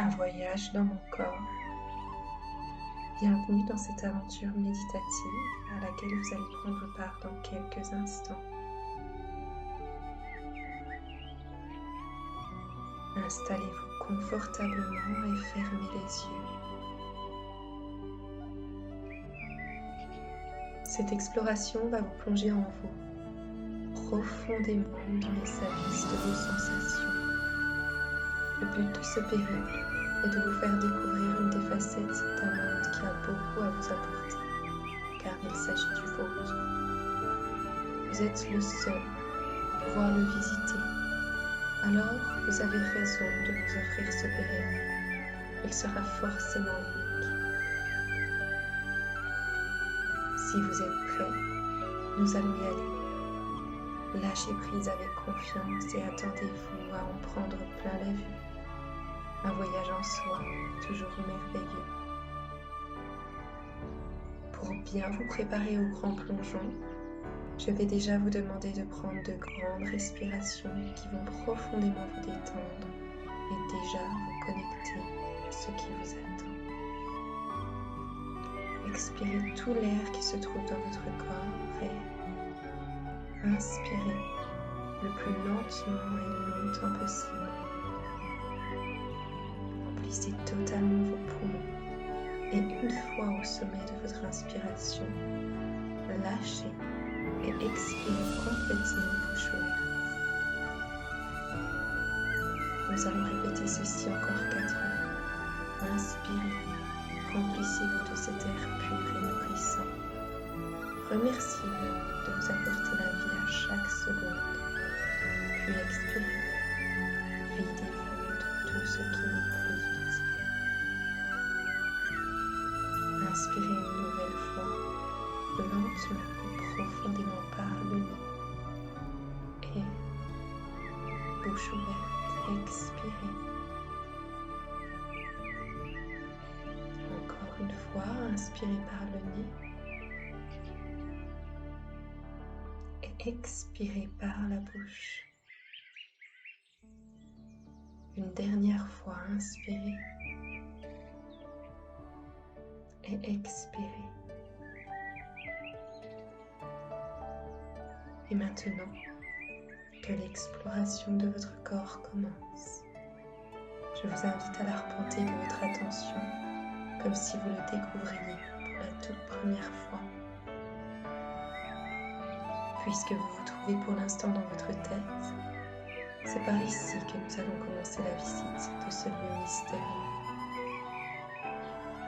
un voyage dans mon corps. Bienvenue dans cette aventure méditative à laquelle vous allez prendre part dans quelques instants. Installez-vous confortablement et fermez les yeux. Cette exploration va vous plonger en vous, profondément dans les abysses de vos sensations. Le but de ce périple est de vous faire découvrir une des facettes d'un monde qui a beaucoup à vous apporter, car il s'agit du vôtre. Vous êtes le seul à pouvoir le visiter. Alors, vous avez raison de vous offrir ce périple. Il sera forcément unique. Si vous êtes prêts, nous allons y aller. Lâchez prise avec confiance et attendez-vous à en prendre plein la vue. Un voyage en soi, toujours merveilleux. Pour bien vous préparer au grand plongeon, je vais déjà vous demander de prendre de grandes respirations qui vont profondément vous détendre et déjà vous connecter à ce qui vous attend. Expirez tout l'air qui se trouve dans votre corps et inspirez le plus lentement et longtemps possible. Remplissez totalement vos poumons et une fois au sommet de votre inspiration, lâchez et expirez complètement bouche ouverte. Nous allons répéter ceci encore 4 heures. Inspirez, remplissez-vous de cet air pur et nourrissant. Remerciez-le de vous apporter la vie à chaque seconde. Puis expirez, videz-vous de tout ce qui n'est plus utile. Inspirez une nouvelle fois, lentement et profondément par le nez. Et bouche ouverte, expirez. Encore une fois, inspirez par le nez. Et expirez par la bouche. Une dernière fois, inspirez. Et expirez. Et maintenant que l'exploration de votre corps commence, je vous invite à l'arpenter de votre attention comme si vous le découvriez pour la toute première fois. Puisque vous vous trouvez pour l'instant dans votre tête, c'est par ici que nous allons commencer la visite de ce lieu mystérieux.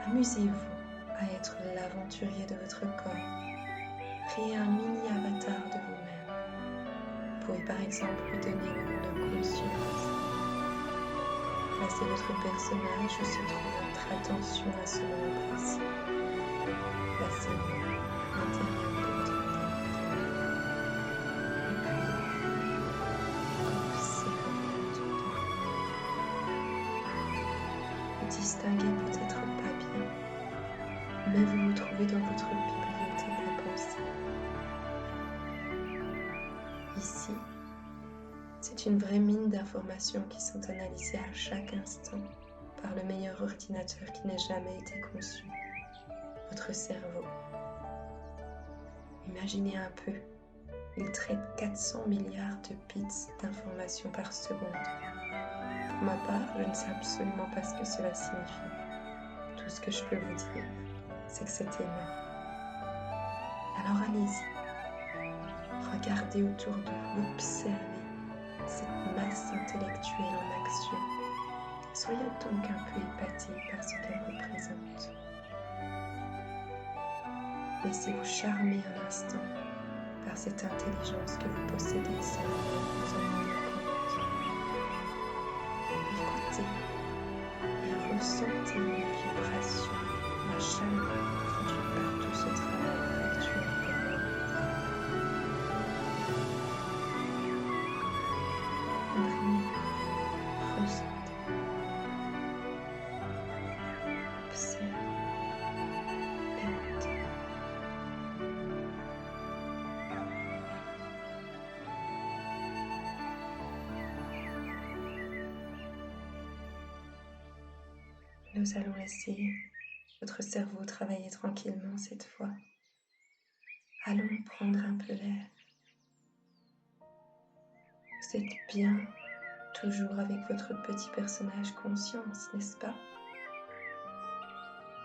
Amusez-vous à être l'aventurier de votre corps. Créez un mini-avatar de vous-même. Vous pouvez par exemple lui donner le nom de conscience. Placez votre personnage où se trouve votre attention à ce moment précis. Placez-le à l'intérieur de votre tête. Distinguez peut-être pas bien, mais vous vous trouvez dans votre bibliothèque à pensée. Ici, c'est une vraie mine d'informations qui sont analysées à chaque instant par le meilleur ordinateur qui n'ait jamais été conçu, votre cerveau. Imaginez un peu, il traite 400 milliards de bits d'informations par seconde. Pour ma part, je ne sais absolument pas ce que cela signifie. Tout ce que je peux vous dire, c'est que c'est énorme. Alors allez-y, regardez autour de vous, observez cette masse intellectuelle en action. Soyez donc un peu épaté par ce qu'elle représente. Laissez-vous charmer un instant par cette intelligence que vous possédez sans vous en rendre compte. Écoutez et ressentez les vibrations, la chaleur produite par tout ce travail effectué intérieurement. Comprenez, ressentez, observez, écoutez. nous allons laisser votre cerveau travailler tranquillement cette fois. Allons prendre un peu l'air. Vous êtes bien, toujours avec votre petit personnage conscience, n'est-ce pas?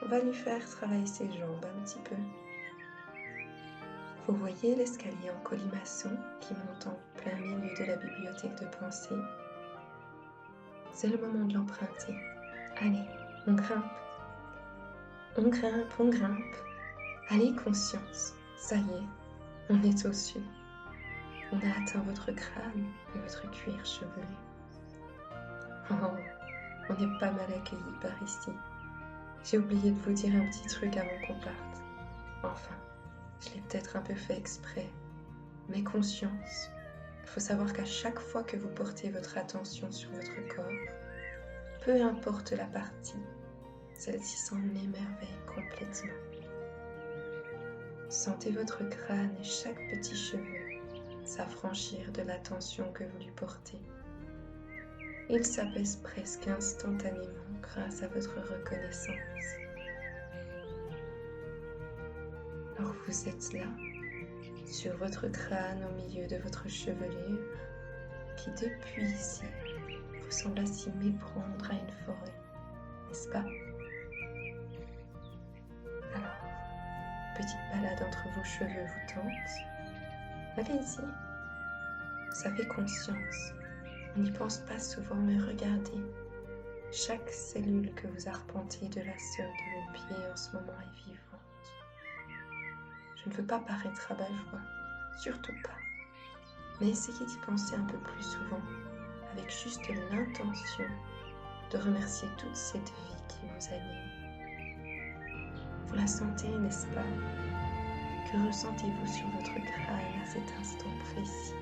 On va lui faire travailler ses jambes un petit peu. Vous voyez l'escalier en colimaçon qui monte en plein milieu de la bibliothèque de pensée. C'est le moment de l'emprunter. Allez, on grimpe. On grimpe, on grimpe. Allez, conscience. Ça y est, on est au-dessus. On a atteint votre crâne et votre cuir chevelu. Oh, on est pas mal accueillis par ici. J'ai oublié de vous dire un petit truc avant qu'on parte. Enfin, je l'ai peut-être un peu fait exprès. Mais conscience, il faut savoir qu'à chaque fois que vous portez votre attention sur votre corps, peu importe la partie, celle-ci s'en émerveille complètement. Sentez votre crâne et chaque petit cheveu s'affranchir de l'attention que vous lui portez. Il s'apaise presque instantanément grâce à votre reconnaissance. Alors vous êtes là, sur votre crâne au milieu de votre chevelure, qui depuis ici ressemble à s'y méprendre à une forêt, n'est-ce pas? Alors, petite balade entre vos cheveux vous tente? Allez-y, vous avez conscience, on n'y pense pas souvent, mais regardez, chaque cellule que vous arpentez de la sole de vos pieds en ce moment est vivante. Je ne veux pas paraître rabat-joie, surtout pas, mais essayez d'y penser un peu plus souvent, avec juste l'intention de remercier toute cette vie qui vous anime. Vous la sentez, n'est-ce pas? Que ressentez-vous sur votre crâne à cet instant précis?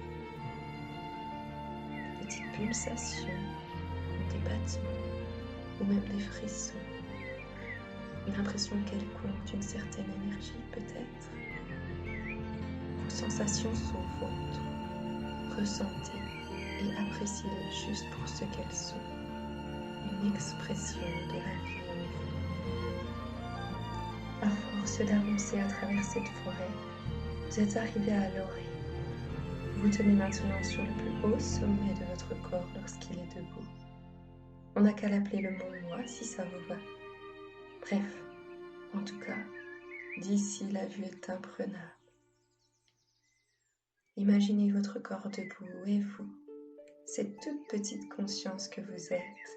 Des petites pulsations, des battements, ou même des frissons. Une impression quelconque d'une certaine énergie peut-être. Vos sensations sont vôtres. Ressentez et appréciez-les juste pour ce qu'elles sont. Une expression de la vie en vous. À force d'avancer à travers cette forêt, vous êtes arrivé à l'orée. Vous vous tenez maintenant sur le plus haut sommet de votre corps lorsqu'il est debout. On n'a qu'à l'appeler le mont Moi si ça vous va. Bref, en tout cas, d'ici la vue est imprenable. Imaginez votre corps debout et vous, cette toute petite conscience que vous êtes,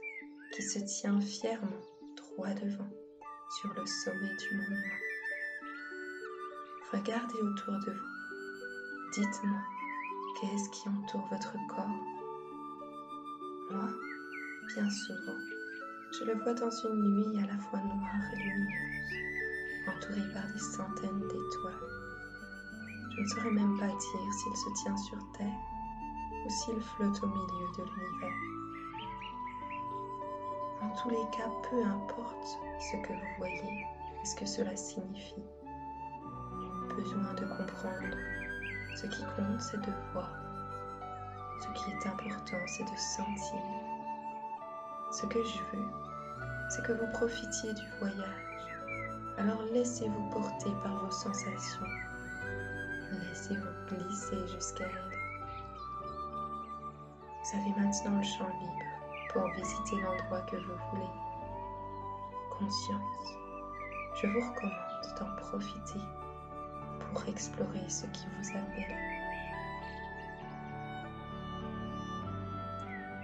qui se tient fièrement droit devant, sur le sommet du mont Moi. Regardez autour de vous. Dites-moi, qu'est-ce qui entoure votre corps? Moi, bien souvent, je le vois dans une nuit à la fois noire et lumineuse, entouré par des centaines d'étoiles. Je ne saurais même pas dire s'il se tient sur Terre ou s'il flotte au milieu de l'univers. En tous les cas, peu importe ce que vous voyez et ce que cela signifie. Besoin de comprendre. Ce qui compte, c'est de voir. Ce qui est important, c'est de sentir. Ce que je veux, c'est que vous profitiez du voyage. Alors laissez-vous porter par vos sensations. Laissez-vous glisser jusqu'à elles. Vous avez maintenant le champ libre pour visiter l'endroit que vous voulez. Conscience, je vous recommande d'en profiter pour explorer ce qui vous appelle.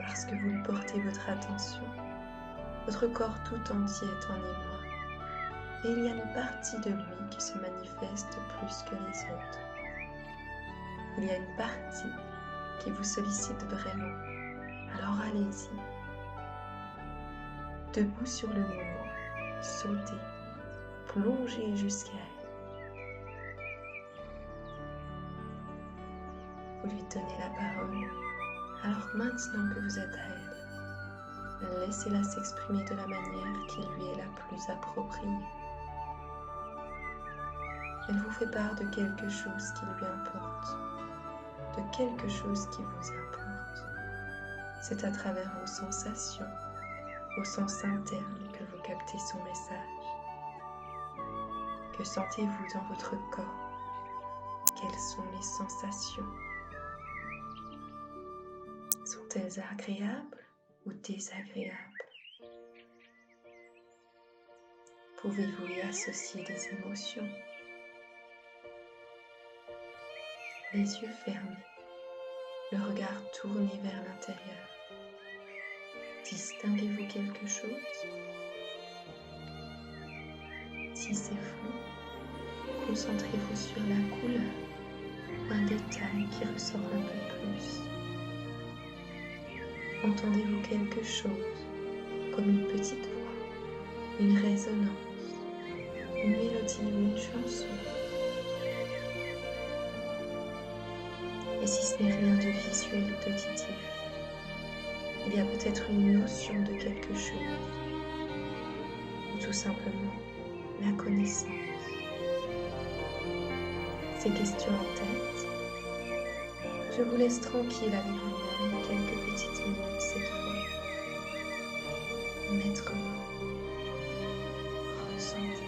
Parce que vous lui portez votre attention, votre corps tout entier est en émoi. Et il y a une partie de lui qui se manifeste plus que les autres. Il y a une partie qui vous sollicite vraiment. Alors allez-y. Debout sur le moment, sautez, plongez jusqu'à elle. Vous lui donnez la parole. Alors maintenant que vous êtes à elle, laissez-la s'exprimer de la manière qui lui est la plus appropriée. Elle vous fait part de quelque chose qui lui importe, de quelque chose qui vous importe. C'est à travers vos sensations, vos sens internes que vous capter son message. Que sentez-vous dans votre corps? Quelles sont les sensations? Sont-elles agréables ou désagréables? Pouvez-vous y associer des émotions? Les yeux fermés, le regard tourné vers l'intérieur. Distinguez-vous quelque chose? Si c'est flou, concentrez-vous sur la couleur ou un détail qui ressort un peu plus. Entendez-vous quelque chose, comme une petite voix, une résonance, une mélodie ou une chanson? Et si ce n'est rien de visuel ou d'auditif, il y a peut-être une notion de quelque chose, ou tout simplement la connaissance. Ces questions en tête, je vous laisse tranquille avec vous-même quelques petites minutes cette fois. Maîtrement, ressentez.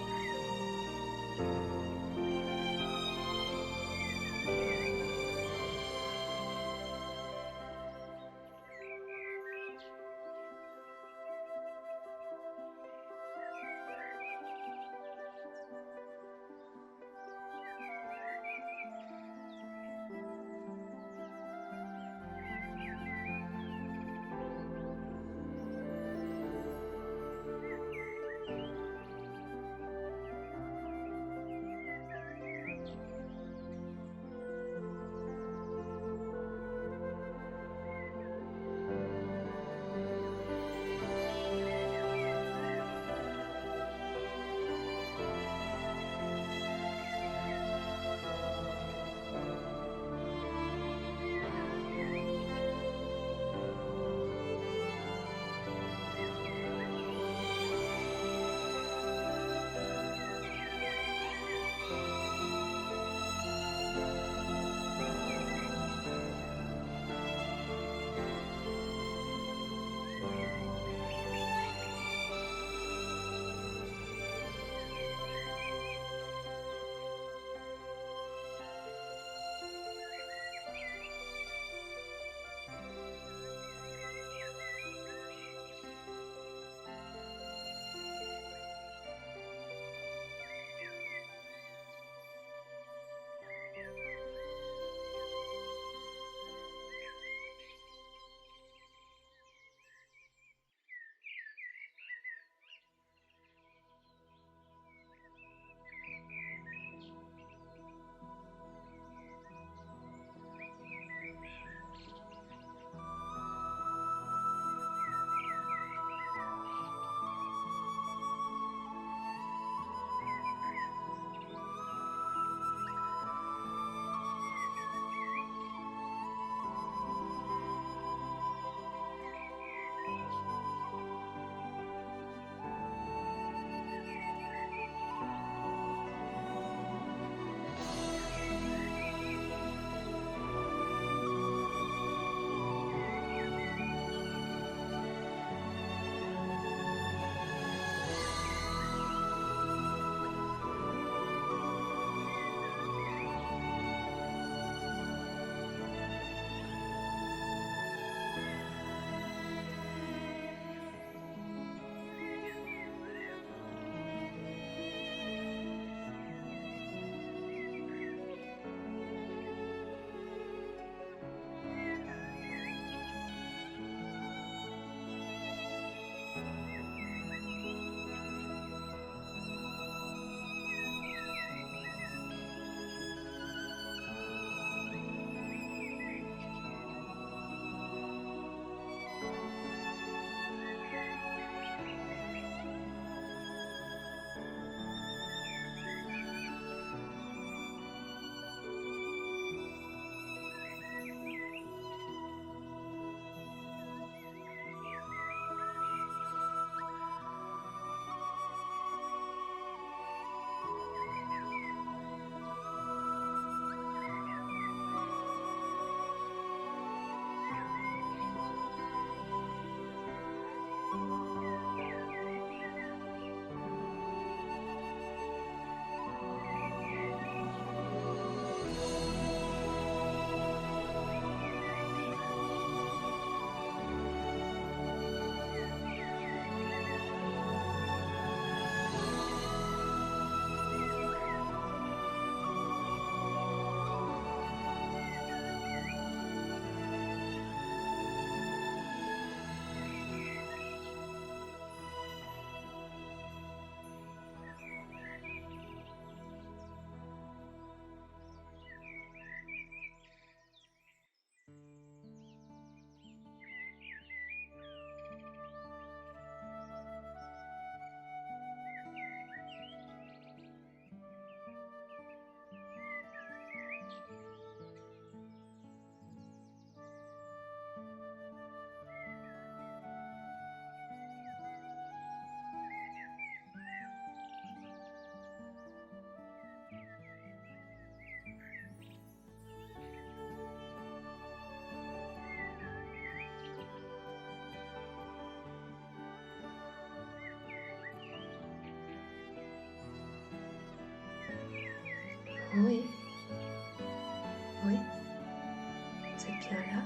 êtes bien là?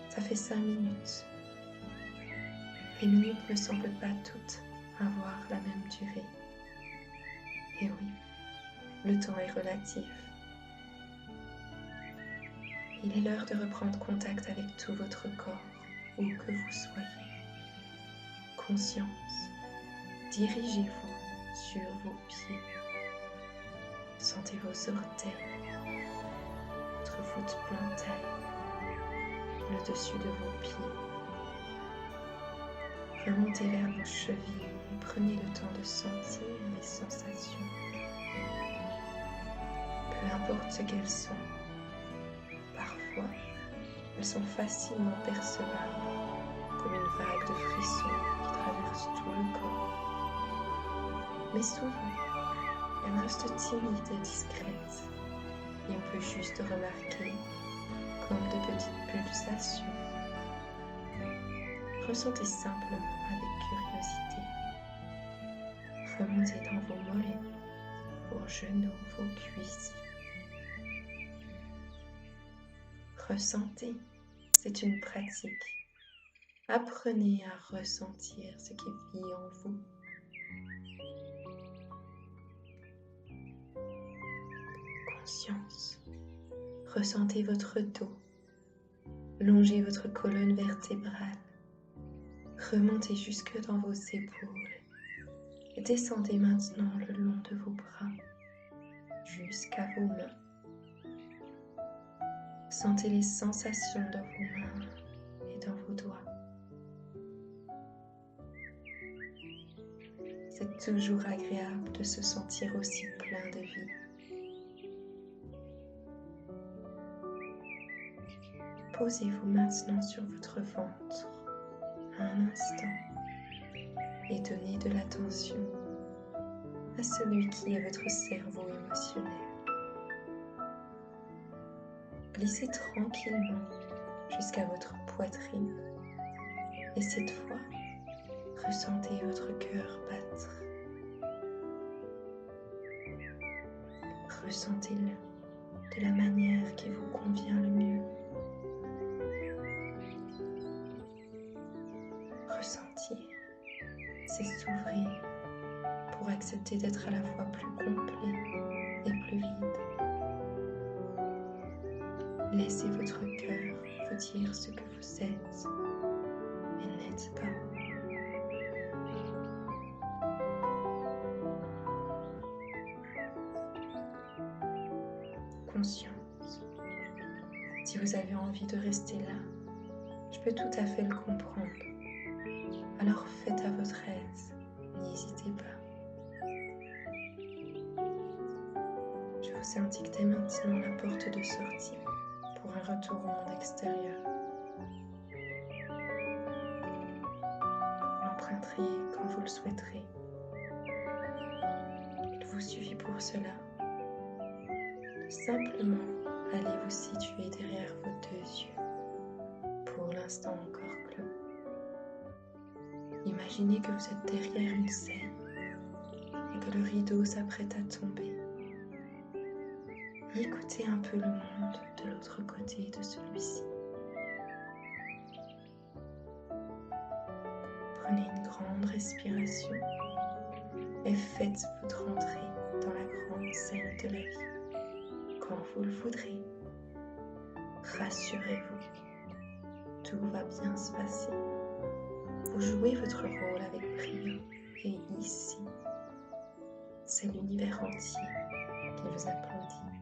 Ça fait 5 minutes. Les minutes ne semblent pas toutes avoir la même durée. Et oui, le temps est relatif. Il est l'heure de reprendre contact avec tout votre corps, où que vous soyez. Conscience, dirigez-vous sur vos pieds. Sentez vos orteils, votre voûte plantaire, le dessus de vos pieds. Remontez vers vos chevilles et prenez le temps de sentir les sensations. Peu importe ce qu'elles sont, parfois elles sont facilement percevables, comme une vague de frissons qui traverse tout le corps. Mais souvent, elles restent timides et discrètes, et on peut juste remarquer comme de petites pulsations. Ressentez simplement avec curiosité. Remontez dans vos mollets, vos genoux, vos cuisses. Ressentez, c'est une pratique. Apprenez à ressentir ce qui vit en vous. Conscience. Ressentez votre dos. Longez votre colonne vertébrale. Remontez jusque dans vos épaules. Et descendez maintenant le long de vos bras, jusqu'à vos mains. Sentez les sensations dans vos mains et dans vos doigts. C'est toujours agréable de se sentir aussi plein de vie. Posez-vous maintenant sur votre ventre un instant et donnez de l'attention à celui qui est votre cerveau émotionnel. Glissez tranquillement jusqu'à votre poitrine et cette fois, ressentez votre cœur battre. Ressentez-le de la manière qui vous convient le mieux. Ressentir, c'est s'ouvrir pour accepter d'être à la fois plus complet et plus vide. Laissez votre cœur vous dire ce que vous êtes et n'êtes pas. Conscience. Si vous avez envie de rester là, je peux tout à fait le comprendre. Alors faites à votre aise, n'hésitez pas. Je vous indique dès maintenant la porte de sortie pour un retour au monde extérieur. Vous l'emprunterez quand vous le souhaiterez. Il vous suffit pour cela de simplement aller vous situer derrière vos 2 yeux, pour l'instant encore clos. Imaginez que vous êtes derrière une scène et que le rideau s'apprête à tomber. Écoutez un peu le monde de l'autre côté de celui-ci. Prenez une grande respiration et faites votre entrée dans la grande scène de la vie quand vous le voudrez. Rassurez-vous, tout va bien se passer. Vous jouez votre rôle avec brio et ici, c'est l'univers entier qui vous applaudit.